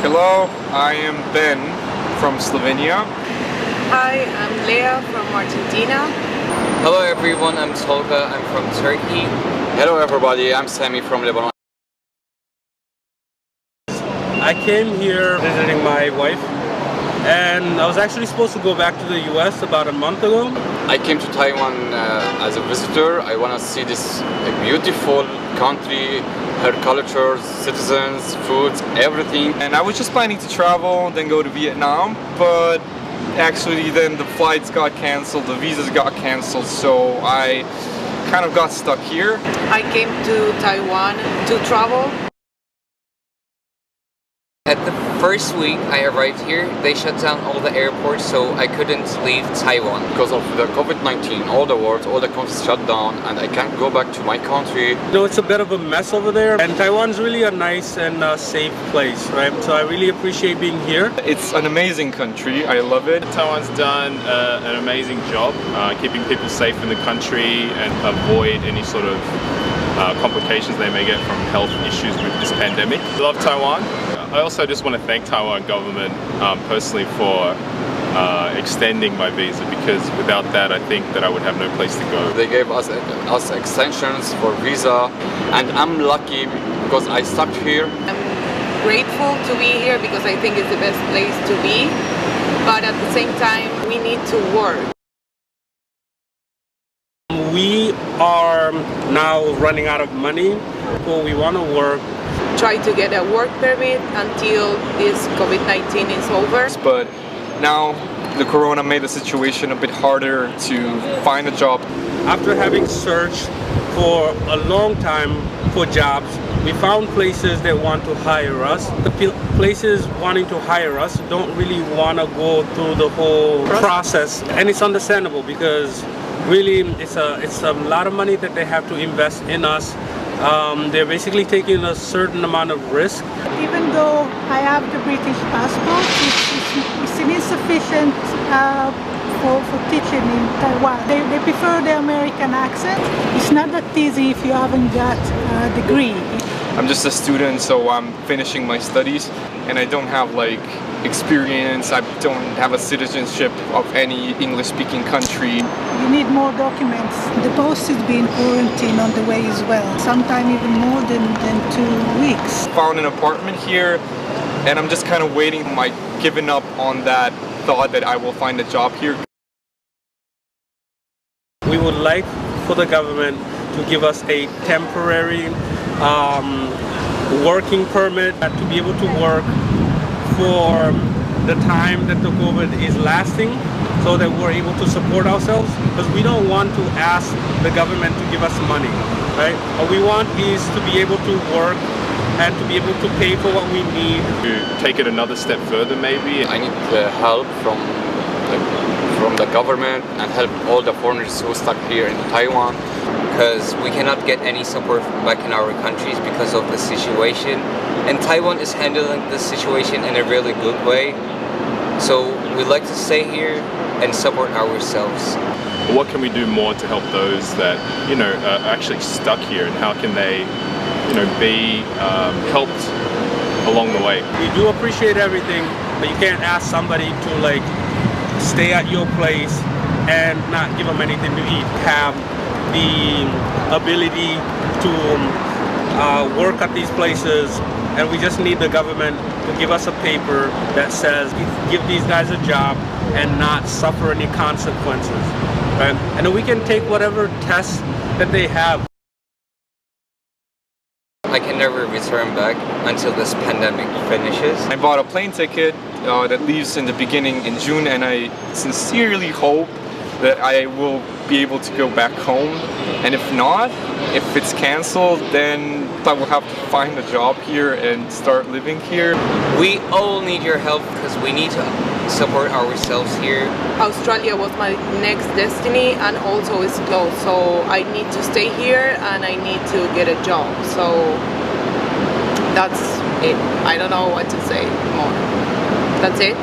Hello, I am Ben from Slovenia. Hi, I'm Leah from Argentina. Hello everyone, I'm Tolga, I'm from Turkey. Hello everybody, I'm Sammy from Lebanon. I came here visiting my wife, and I was actually supposed to go back to the US about a month ago. I came to Taiwan as a visitor. I want to see this beautiful country, her cultures, citizens, foods, everything. And I was just planning to travel, then go to Vietnam, but actually then the flights got canceled, the visas got canceled, so I kind of got stuck here. I came to Taiwan to travel. At the first week I arrived here, they shut down all the airports, so I couldn't leave Taiwan. Because of the COVID-19, all the world, all the countries shut down, and I can't go back to my country. You know, it's a bit of a mess over there, and Taiwan's really a nice and safe place, right? So I really appreciate being here. It's an amazing country, I love it. Taiwan's done an amazing job keeping people safe in the country and avoid any sort of complications they may get from health issues with this pandemic. I love Taiwan. I also just want to thank Taiwan government personally for extending my visa, because without that I think that I would have no place to go. They gave us extensions for visa, and I'm lucky because I stuck here. I'm grateful to be here because I think it's the best place to be, but at the same time we need to work. We are now running out of money, so we want to work. Try to get a work permit until this COVID-19 is over. But now the corona made the situation a bit harder to find a job. After having searched for a long time for jobs, we found places that want to hire us. The places wanting to hire us don't really want to go through the whole process, and it's understandable because really it's a lot of money that they have to invest in us. They're basically taking a certain amount of risk. Even though I have the British passport, it's insufficient for teaching in Taiwan. They prefer the American accent. It's not that easy if you haven't got a degree. I'm just a student, so I'm finishing my studies, and I don't have like experience. I don't have a citizenship of any English-speaking country. You need more documents. The post is being quarantined on the way as well, sometimes even more than 2 weeks. Found an apartment here, and I'm just kind of waiting, like giving up on that thought that I will find a job here. We would like for the government to give us a temporary working permit to be able to work for the time that the COVID is lasting, so that we're able to support ourselves, because we don't want to ask the government to give us money, right? What we want is to be able to work and to be able to pay for what we need. To take it another step further maybe. I need help from the government and help all the foreigners who are stuck here in Taiwan. Because we cannot get any support back in our countries because of the situation. And Taiwan is handling this situation in a really good way. So we'd like to stay here and support ourselves. What can we do more to help those that, you know, are actually stuck here, and how can they, you know, be helped along the way? We do appreciate everything, but you can't ask somebody to like stay at your place and not give them anything to eat. Have the ability to work at these places, and we just need the government to give us a paper that says give these guys a job and not suffer any consequences, right? And then we can take whatever tests that they have. I can never return back until this pandemic finishes. I bought a plane ticket that leaves in the beginning in June, and I sincerely hope that I will be able to go back home. And if not, if it's canceled, then I will have to find a job here and start living here. We all need your help because we need to support ourselves here. Australia was my next destiny, and also it's closed, so I need to stay here and I need to get a job. So that's it. I don't know what to say more. That's it.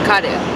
Cut it.